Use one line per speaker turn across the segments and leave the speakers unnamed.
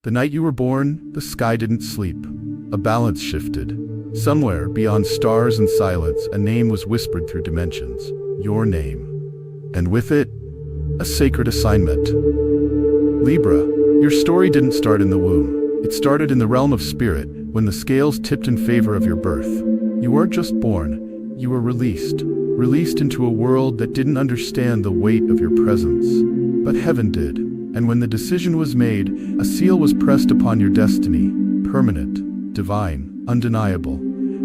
The night you were born, the sky didn't sleep. A balance shifted. Somewhere, beyond stars and silence, a name was whispered through dimensions. Your name. And with it, a sacred assignment. Libra, your story didn't start in the womb. It started in the realm of spirit, when the scales tipped in favor of your birth. You weren't just born, you were released. Released into a world that didn't understand the weight of your presence. But heaven did. And when the decision was made, a seal was pressed upon your destiny, permanent, divine, undeniable.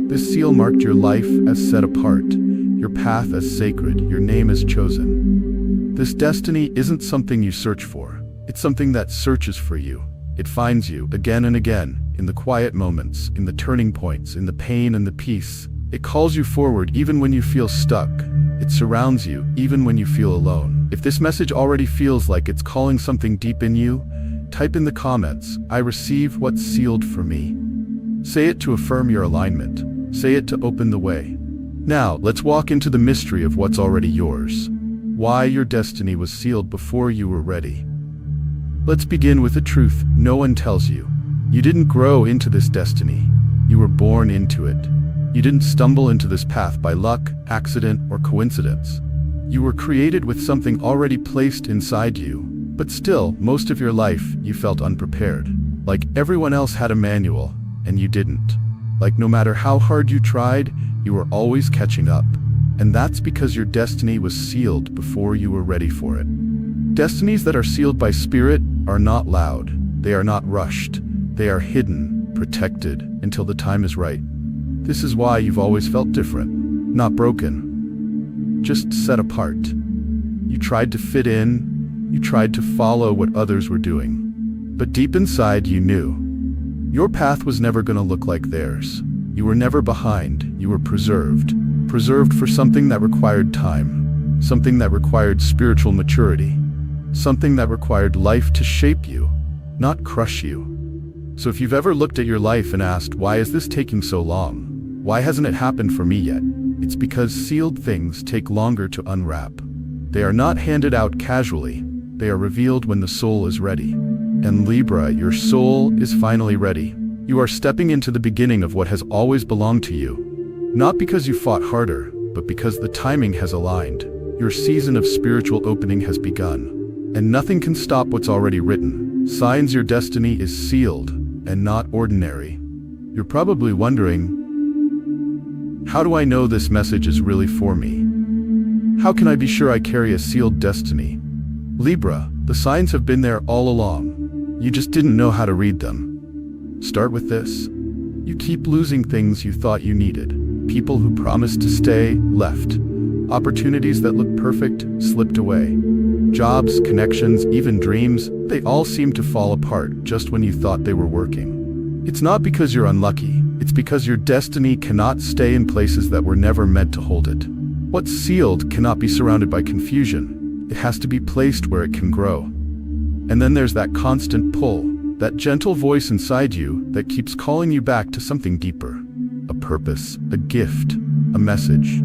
This seal marked your life as set apart, your path as sacred, your name as chosen. This destiny isn't something you search for. It's something that searches for you. It finds you again and again, in the quiet moments, in the turning points, in the pain and the peace. It calls you forward even when you feel stuck. It surrounds you even when you feel alone. If this message already feels like it's calling something deep in you, type in the comments, "I receive what's sealed for me." Say it to affirm your alignment. Say it to open the way. Now, let's walk into the mystery of what's already yours. Why your destiny was sealed before you were ready. Let's begin with the truth no one tells you. You didn't grow into this destiny. You were born into it. You didn't stumble into this path by luck, accident, or coincidence. You were created with something already placed inside you. But still, most of your life, you felt unprepared. Like everyone else had a manual, and you didn't. Like no matter how hard you tried, you were always catching up. And that's because your destiny was sealed before you were ready for it. Destinies that are sealed by spirit are not loud. They are not rushed. They are hidden, protected, until the time is right. This is why you've always felt different, not broken, just set apart. You tried to fit in, you tried to follow what others were doing. But deep inside you knew. Your path was never going to look like theirs. You were never behind, you were preserved. Preserved for something that required time, something that required spiritual maturity, something that required life to shape you, not crush you. So if you've ever looked at your life and asked, why is this taking so long? Why hasn't it happened for me yet? It's because sealed things take longer to unwrap. They are not handed out casually. They are revealed when the soul is ready. And Libra, your soul is finally ready. You are stepping into the beginning of what has always belonged to you. Not because you fought harder, but because the timing has aligned. Your season of spiritual opening has begun. And nothing can stop what's already written. Signs your destiny is sealed and not ordinary. You're probably wondering, how do I know this message is really for me? How can I be sure I carry a sealed destiny? Libra, the signs have been there all along. You just didn't know how to read them. Start with this. You keep losing things you thought you needed. People who promised to stay, left. Opportunities that looked perfect, slipped away. Jobs, connections, even dreams, they all seem to fall apart just when you thought they were working. It's not because you're unlucky. It's because your destiny cannot stay in places that were never meant to hold it. What's sealed cannot be surrounded by confusion. It has to be placed where it can grow. And then there's that constant pull, that gentle voice inside you that keeps calling you back to something deeper. A purpose, a gift, a message.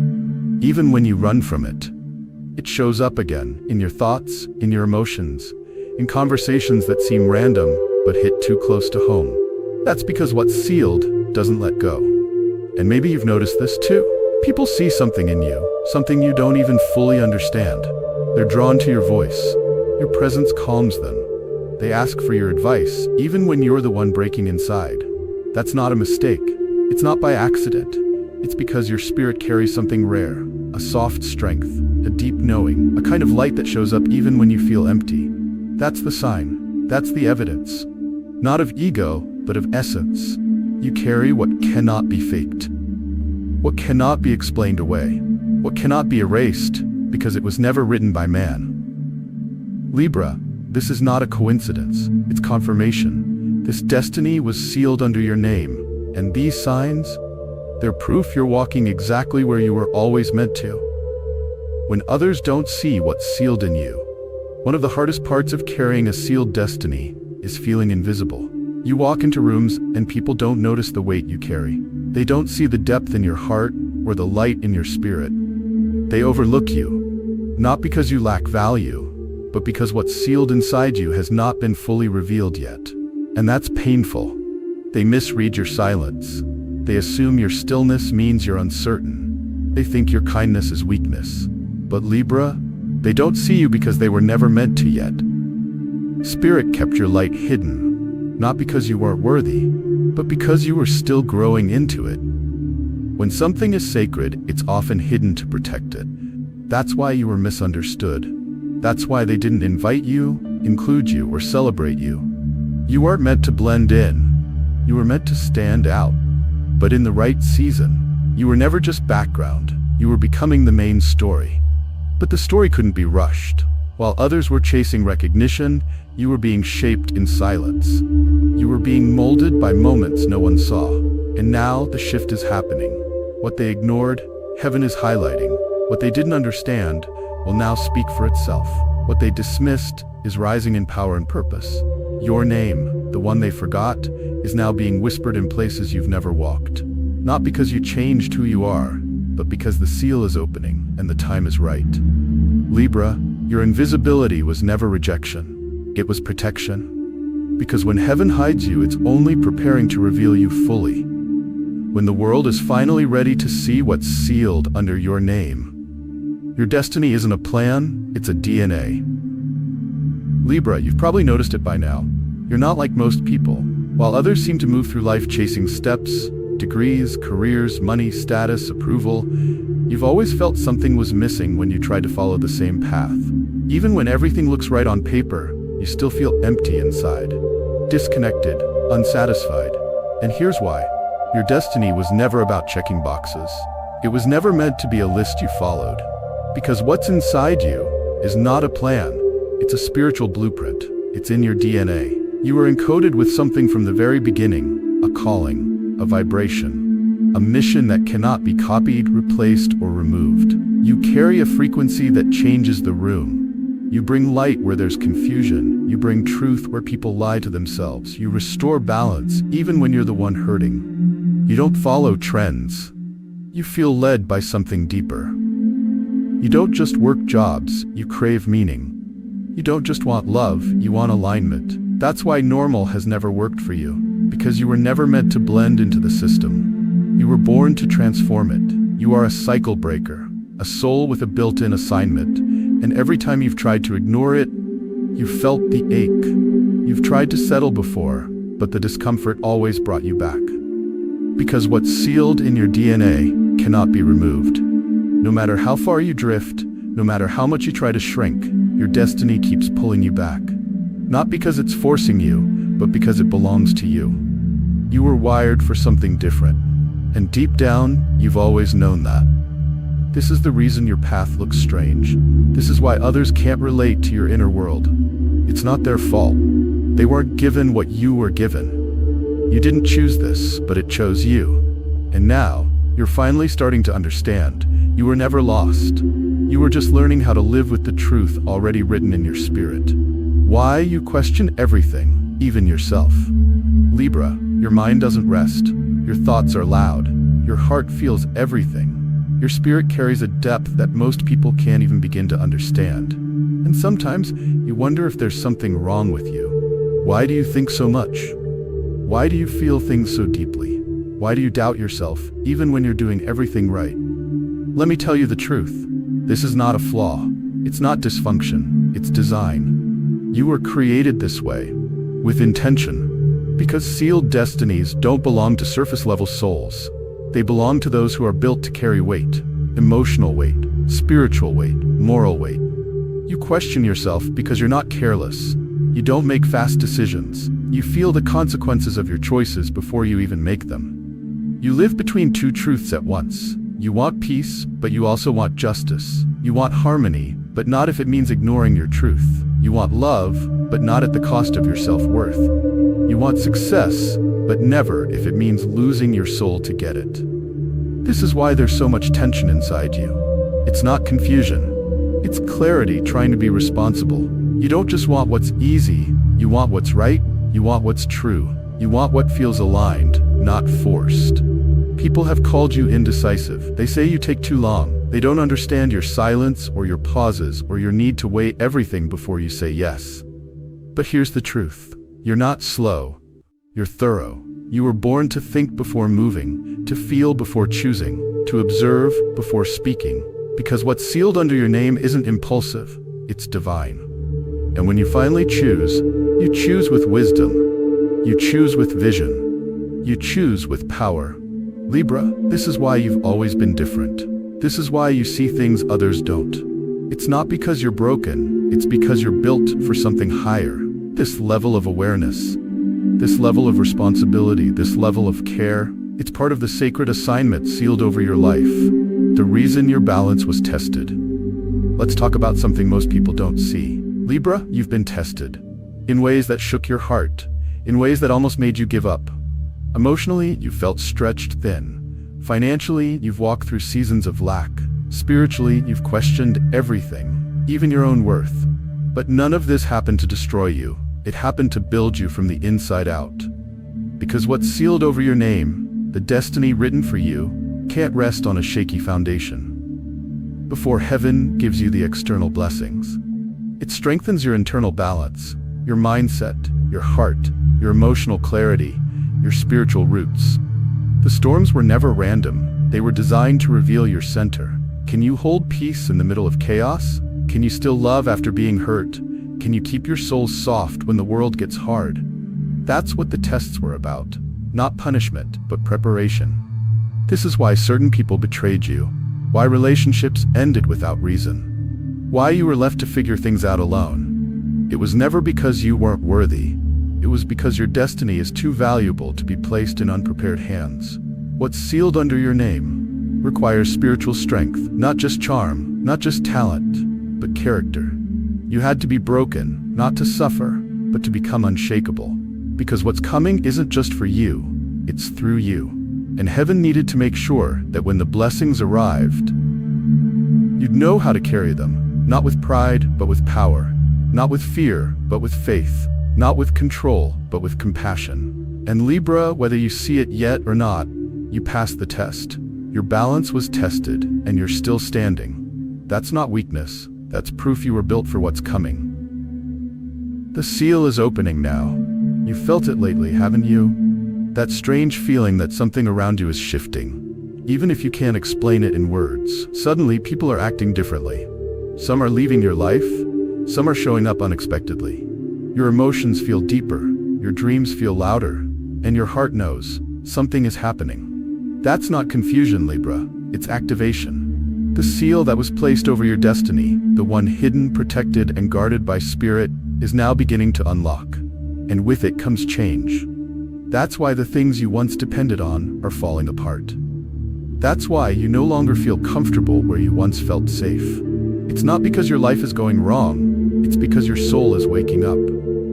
Even when you run from it, it shows up again, in your thoughts, in your emotions, in conversations that seem random but hit too close to home. That's because what's sealed doesn't let go. And maybe you've noticed this too. People see something in you, something you don't even fully understand. They're drawn to your voice. Your presence calms them. They ask for your advice, even when you're the one breaking inside. That's not a mistake. It's not by accident. It's because your spirit carries something rare, a soft strength, a deep knowing, a kind of light that shows up even when you feel empty. That's the sign. That's the evidence. Not of ego, but of essence. You carry what cannot be faked. What cannot be explained away. What cannot be erased, because it was never written by man. Libra, this is not a coincidence. It's confirmation. This destiny was sealed under your name, and these signs, they're proof you're walking exactly where you were always meant to. When others don't see what's sealed in you, one of the hardest parts of carrying a sealed destiny is feeling invisible. You walk into rooms and people don't notice the weight you carry. They don't see the depth in your heart or the light in your spirit. They overlook you, not because you lack value, but because what's sealed inside you has not been fully revealed yet. And that's painful. They misread your silence. They assume your stillness means you're uncertain. They think your kindness is weakness. But Libra, they don't see you because they were never meant to yet. Spirit kept your light hidden, not because you weren't worthy, but because you were still growing into it. When something is sacred, it's often hidden to protect it. That's why you were misunderstood. That's why they didn't invite you, include you, or celebrate you. You weren't meant to blend in. You were meant to stand out. But in the right season, you were never just background. You were becoming the main story. But the story couldn't be rushed. While others were chasing recognition, you were being shaped in silence. You were being molded by moments no one saw. And now the shift is happening. What they ignored, heaven is highlighting. What they didn't understand will now speak for itself. What they dismissed is rising in power and purpose. Your name, the one they forgot, is now being whispered in places you've never walked. Not because you changed who you are, but because the seal is opening and the time is right. Libra, your invisibility was never rejection. It was protection. Because when heaven hides you, it's only preparing to reveal you fully. When the world is finally ready to see what's sealed under your name. Your destiny isn't a plan, it's a DNA. Libra, you've probably noticed it by now. You're not like most people. While others seem to move through life chasing steps, degrees, careers, money, status, approval, you've always felt something was missing when you tried to follow the same path. Even when everything looks right on paper, you still feel empty inside, disconnected, unsatisfied. And here's why. Your destiny was never about checking boxes. It was never meant to be a list you followed. Because what's inside you is not a plan. It's a spiritual blueprint. It's in your DNA. You were encoded with something from the very beginning, a calling, a vibration, a mission that cannot be copied, replaced, or removed. You carry a frequency that changes the room. You bring light where there's confusion. You bring truth where people lie to themselves. You restore balance even when you're the one hurting. You don't follow trends. You feel led by something deeper. You don't just work jobs, you crave meaning. You don't just want love, you want alignment. That's why normal has never worked for you, because you were never meant to blend into the system. You were born to transform it. You are a cycle breaker, a soul with a built-in assignment, and every time you've tried to ignore it, you've felt the ache. You've tried to settle before, but the discomfort always brought you back. Because what's sealed in your DNA cannot be removed. No matter how far you drift, no matter how much you try to shrink, your destiny keeps pulling you back. Not because it's forcing you, but because it belongs to you. You were wired for something different, and deep down, you've always known that. This is the reason your path looks strange. This is why others can't relate to your inner world. It's not their fault. They weren't given what you were given. You didn't choose this, but it chose you. And now, you're finally starting to understand. You were never lost. You were just learning how to live with the truth already written in your spirit. Why you question everything, even yourself. Libra, your mind doesn't rest. Your thoughts are loud. Your heart feels everything. Your spirit carries a depth that most people can't even begin to understand. And sometimes, you wonder if there's something wrong with you. Why do you think so much? Why do you feel things so deeply? Why do you doubt yourself, even when you're doing everything right? Let me tell you the truth. This is not a flaw. It's not dysfunction. It's design. You were created this way, with intention. Because sealed destinies don't belong to surface-level souls. They belong to those who are built to carry weight. Emotional weight, spiritual weight, moral weight. You question yourself because you're not careless. You don't make fast decisions. You feel the consequences of your choices before you even make them. You live between two truths at once. You want peace, but you also want justice. You want harmony, but not if it means ignoring your truth. You want love, but not at the cost of your self-worth. You want success, but never if it means losing your soul to get it. This is why there's so much tension inside you. It's not confusion. It's clarity trying to be responsible. You don't just want what's easy. You want what's right. You want what's true. You want what feels aligned, not forced. People have called you indecisive. They say you take too long. They don't understand your silence or your pauses or your need to weigh everything before you say yes. But here's the truth. You're not slow. You're thorough. You were born to think before moving, to feel before choosing, to observe before speaking. Because what's sealed under your name isn't impulsive, it's divine. And when you finally choose, you choose with wisdom. You choose with vision. You choose with power. Libra, this is why you've always been different. This is why you see things others don't. It's not because you're broken, it's because you're built for something higher. This level of awareness, this level of responsibility, this level of care, it's part of the sacred assignment sealed over your life. The reason your balance was tested. Let's talk about something most people don't see. Libra, you've been tested. In ways that shook your heart. In ways that almost made you give up. Emotionally, you felt stretched thin. Financially, you've walked through seasons of lack. Spiritually, you've questioned everything, even your own worth. But none of this happened to destroy you. It happened to build you from the inside out. Because what's sealed over your name, the destiny written for you, can't rest on a shaky foundation. Before heaven gives you the external blessings, it strengthens your internal balance, your mindset, your heart, your emotional clarity, your spiritual roots. The storms were never random. They were designed to reveal your center. Can you hold peace in the middle of chaos? Can you still love after being hurt? Can you keep your soul soft when the world gets hard? That's what the tests were about. Not punishment, but preparation. This is why certain people betrayed you. Why relationships ended without reason. Why you were left to figure things out alone. It was never because you weren't worthy. It was because your destiny is too valuable to be placed in unprepared hands. What's sealed under your name requires spiritual strength, not just charm, not just talent, but character. You had to be broken, not to suffer, but to become unshakable. Because what's coming isn't just for you, it's through you. And heaven needed to make sure that when the blessings arrived, you'd know how to carry them, not with pride, but with power, not with fear, but with faith, not with control, but with compassion. And Libra, whether you see it yet or not, you passed the test. Your balance was tested, and you're still standing. That's not weakness, that's proof you were built for what's coming. The seal is opening now. You've felt it lately, haven't you? That strange feeling that something around you is shifting. Even if you can't explain it in words, suddenly people are acting differently. Some are leaving your life, some are showing up unexpectedly. Your emotions feel deeper, your dreams feel louder, and your heart knows something is happening. That's not confusion, Libra, it's activation. The seal that was placed over your destiny, the one hidden, protected, and guarded by spirit, is now beginning to unlock. And with it comes change. That's why the things you once depended on are falling apart. That's why you no longer feel comfortable where you once felt safe. It's not because your life is going wrong, it's because your soul is waking up.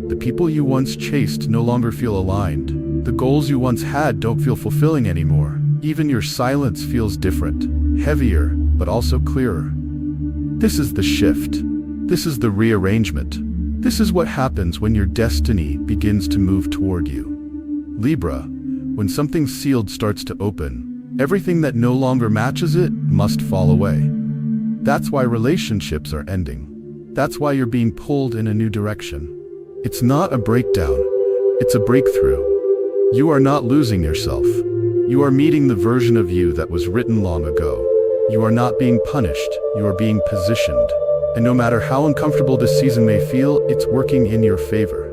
The people you once chased no longer feel aligned. The goals you once had don't feel fulfilling anymore. Even your silence feels different, heavier, but also clearer. This is the shift. This is the rearrangement. This is what happens when your destiny begins to move toward you. Libra, when something sealed starts to open, everything that no longer matches it must fall away. That's why relationships are ending. That's why you're being pulled in a new direction. It's not a breakdown, it's a breakthrough. You are not losing yourself. You are meeting the version of you that was written long ago. You are not being punished, you are being positioned. And no matter how uncomfortable this season may feel, it's working in your favor.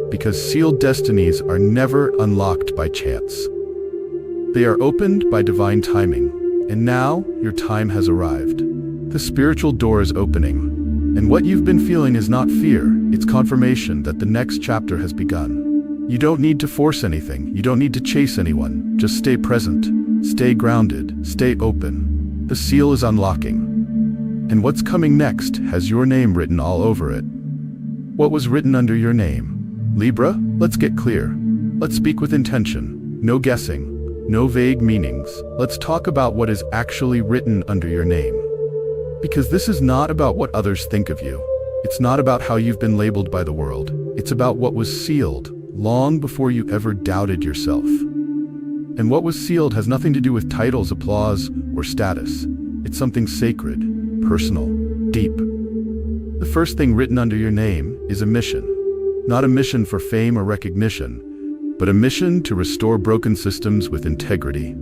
Because sealed destinies are never unlocked by chance. They are opened by divine timing. And now, your time has arrived. The spiritual door is opening. And what you've been feeling is not fear, it's confirmation that the next chapter has begun. You don't need to force anything, you don't need to chase anyone. Just stay present, stay grounded, stay open. The seal is unlocking. And what's coming next has your name written all over it. What was written under your name? Libra, let's get clear. Let's speak with intention. No guessing, no vague meanings. Let's talk about what is actually written under your name. Because this is not about what others think of you. It's not about how you've been labeled by the world. It's about what was sealed long before you ever doubted yourself. And what was sealed has nothing to do with titles, applause, or status. It's something sacred, personal, deep. The first thing written under your name is a mission. Not a mission for fame or recognition, but a mission to restore broken systems with integrity.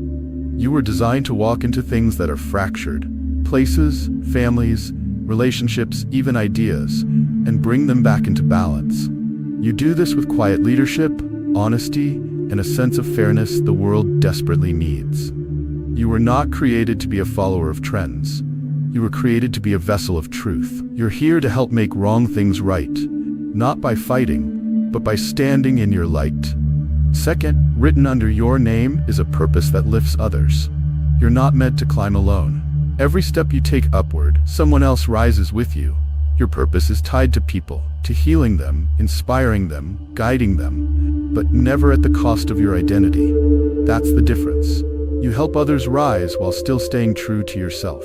You were designed to walk into things that are fractured, places, families, relationships, even ideas, and bring them back into balance. You do this with quiet leadership, honesty, and a sense of fairness the world desperately needs. You were not created to be a follower of trends. You were created to be a vessel of truth. You're here to help make wrong things right, not by fighting, but by standing in your light. Second, written under your name is a purpose that lifts others. You're not meant to climb alone. Every step you take upward, someone else rises with you. Your purpose is tied to people, to healing them, inspiring them, guiding them, but never at the cost of your identity. That's the difference. You help others rise while still staying true to yourself.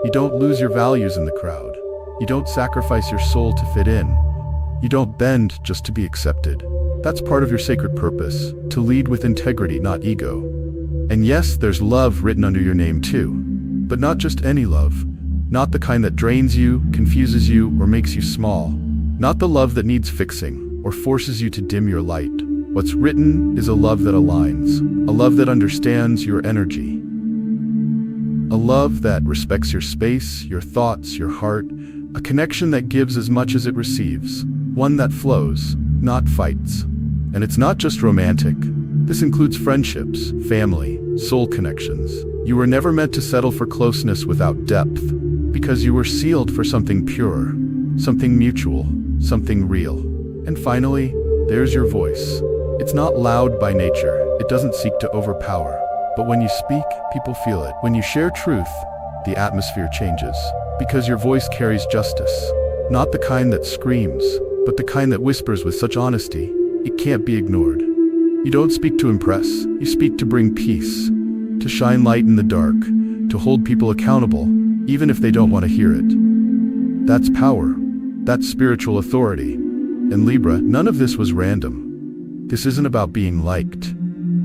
You don't lose your values in the crowd. You don't sacrifice your soul to fit in. You don't bend just to be accepted. That's part of your sacred purpose, to lead with integrity, not ego. And yes, there's love written under your name too. But not just any love. Not the kind that drains you, confuses you, or makes you small. Not the love that needs fixing, or forces you to dim your light. What's written is a love that aligns, a love that understands your energy. A love that respects your space, your thoughts, your heart, a connection that gives as much as it receives, one that flows, not fights. And it's not just romantic. This includes friendships, family, soul connections. You were never meant to settle for closeness without depth, because you were sealed for something pure, something mutual, something real. And finally, there's your voice. It's not loud by nature. It doesn't seek to overpower. But when you speak, people feel it. When you share truth, the atmosphere changes. Because your voice carries justice. Not the kind that screams, but the kind that whispers with such honesty, it can't be ignored. You don't speak to impress. You speak to bring peace, to shine light in the dark, to hold people accountable, even if they don't want to hear it. That's power. That's spiritual authority. And Libra, none of this was random. This isn't about being liked.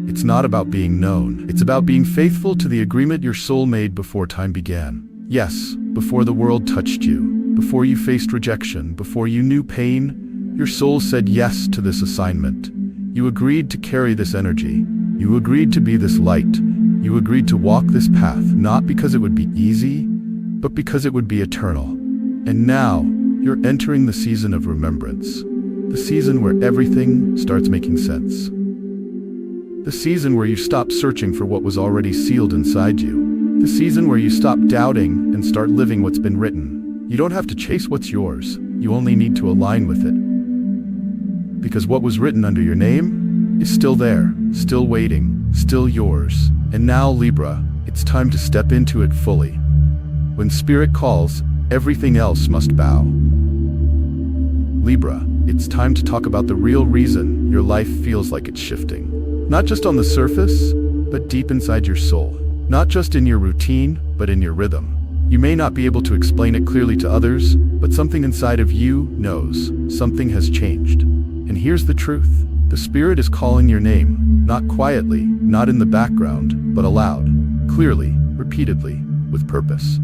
It's not about being known. It's about being faithful to the agreement your soul made before time began. Yes, before the world touched you, before you faced rejection, before you knew pain, your soul said yes to this assignment. You agreed to carry this energy. You agreed to be this light. You agreed to walk this path, not because it would be easy, but because it would be eternal. And now, you're entering the season of remembrance. The season where everything starts making sense. The season where you stop searching for what was already sealed inside you. The season where you stop doubting and start living what's been written. You don't have to chase what's yours. You only need to align with it. Because what was written under your name is still there, still waiting, still yours. And now, Libra, it's time to step into it fully. When spirit calls, everything else must bow. Libra, it's time to talk about the real reason your life feels like it's shifting. Not just on the surface, but deep inside your soul. Not just in your routine, but in your rhythm. You may not be able to explain it clearly to others, but something inside of you knows something has changed. And here's the truth. The spirit is calling your name, not quietly, not in the background, but aloud, clearly, repeatedly, with purpose.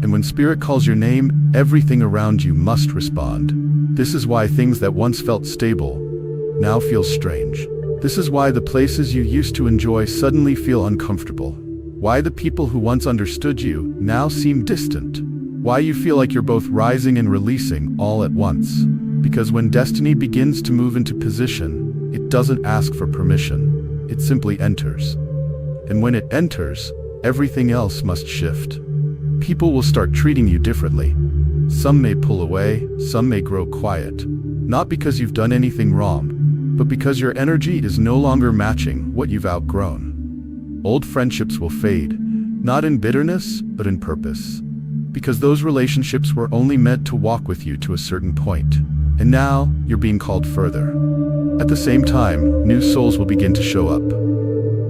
And when spirit calls your name, everything around you must respond. This is why things that once felt stable now feel strange. This is why the places you used to enjoy suddenly feel uncomfortable. Why the people who once understood you now seem distant. Why you feel like you're both rising and releasing all at once. Because when destiny begins to move into position, it doesn't ask for permission. It simply enters. And when it enters, everything else must shift. People will start treating you differently. Some may pull away, some may grow quiet. Not because you've done anything wrong, but because your energy is no longer matching what you've outgrown. Old friendships will fade, not in bitterness, but in purpose. Because those relationships were only meant to walk with you to a certain point. And now, you're being called further. At the same time, new souls will begin to show up.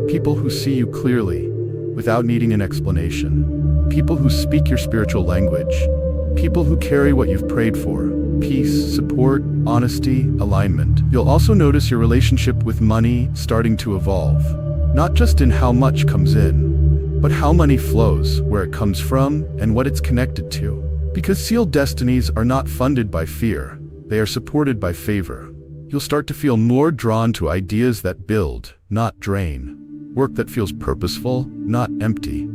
People who see you clearly, without needing an explanation. People who speak your spiritual language. People who carry what you've prayed for. Peace, support, honesty, alignment. You'll also notice your relationship with money starting to evolve. Not just in how much comes in, but how money flows, where it comes from, and what it's connected to. Because sealed destinies are not funded by fear. They are supported by favor. You'll start to feel more drawn to ideas that build, not drain. Work that feels purposeful, not empty.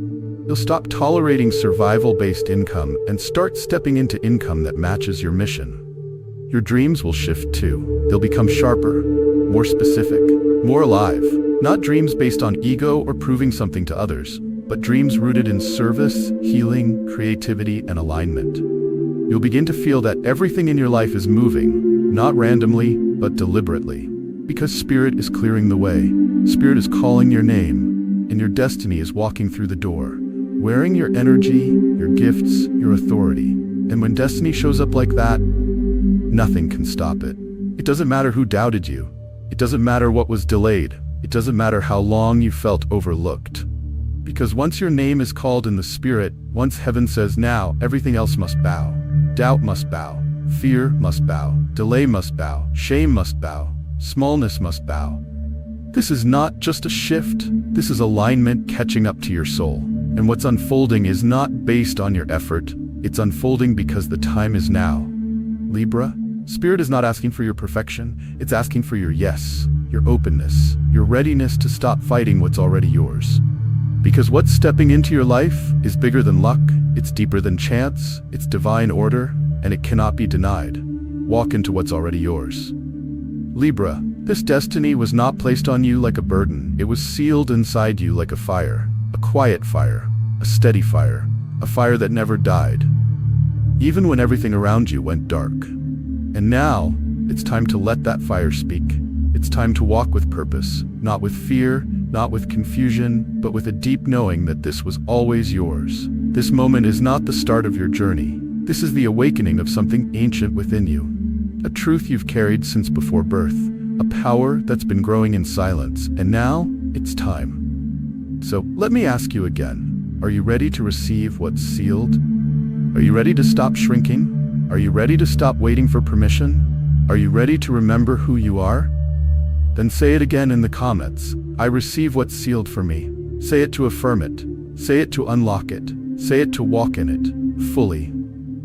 You'll stop tolerating survival-based income and start stepping into income that matches your mission. Your dreams will shift too. They'll become sharper, more specific, more alive. Not dreams based on ego or proving something to others, but dreams rooted in service, healing, creativity, and alignment. You'll begin to feel that everything in your life is moving, not randomly, but deliberately. Because Spirit is clearing the way. Spirit is calling your name, and your destiny is walking through the door, wearing your energy, your gifts, your authority. And when destiny shows up like that, nothing can stop it. It doesn't matter who doubted you. It doesn't matter what was delayed. It doesn't matter how long you felt overlooked. Because once your name is called in the Spirit, once heaven says now, everything else must bow. Doubt must bow. Fear must bow. Delay must bow. Shame must bow. Smallness must bow. This is not just a shift. This is alignment catching up to your soul. And what's unfolding is not based on your effort. It's unfolding because the time is now. Libra, Spirit is not asking for your perfection. It's asking for your yes, your openness, your readiness to stop fighting what's already yours. Because what's stepping into your life is bigger than luck, it's deeper than chance, it's divine order, and it cannot be denied. Walk into what's already yours. Libra, this destiny was not placed on you like a burden. It was sealed inside you like a fire, a quiet fire, a steady fire, a fire that never died, even when everything around you went dark. And now, it's time to let that fire speak. It's time to walk with purpose, not with fear, not with confusion, but with a deep knowing that this was always yours. This moment is not the start of your journey. This is the awakening of something ancient within you. A truth you've carried since before birth. A power that's been growing in silence. And now, it's time. So, let me ask you again. Are you ready to receive what's sealed? Are you ready to stop shrinking? Are you ready to stop waiting for permission? Are you ready to remember who you are? Then say it again in the comments. I receive what's sealed for me. Say it to affirm it. Say it to unlock it. Say it to walk in it, fully.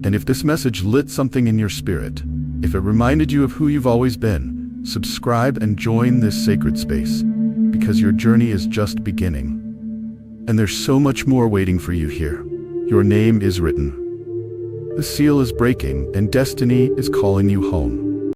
And if this message lit something in your spirit, if it reminded you of who you've always been, subscribe and join this sacred space, because your journey is just beginning. And there's so much more waiting for you here. Your name is written. The seal is breaking, and destiny is calling you home.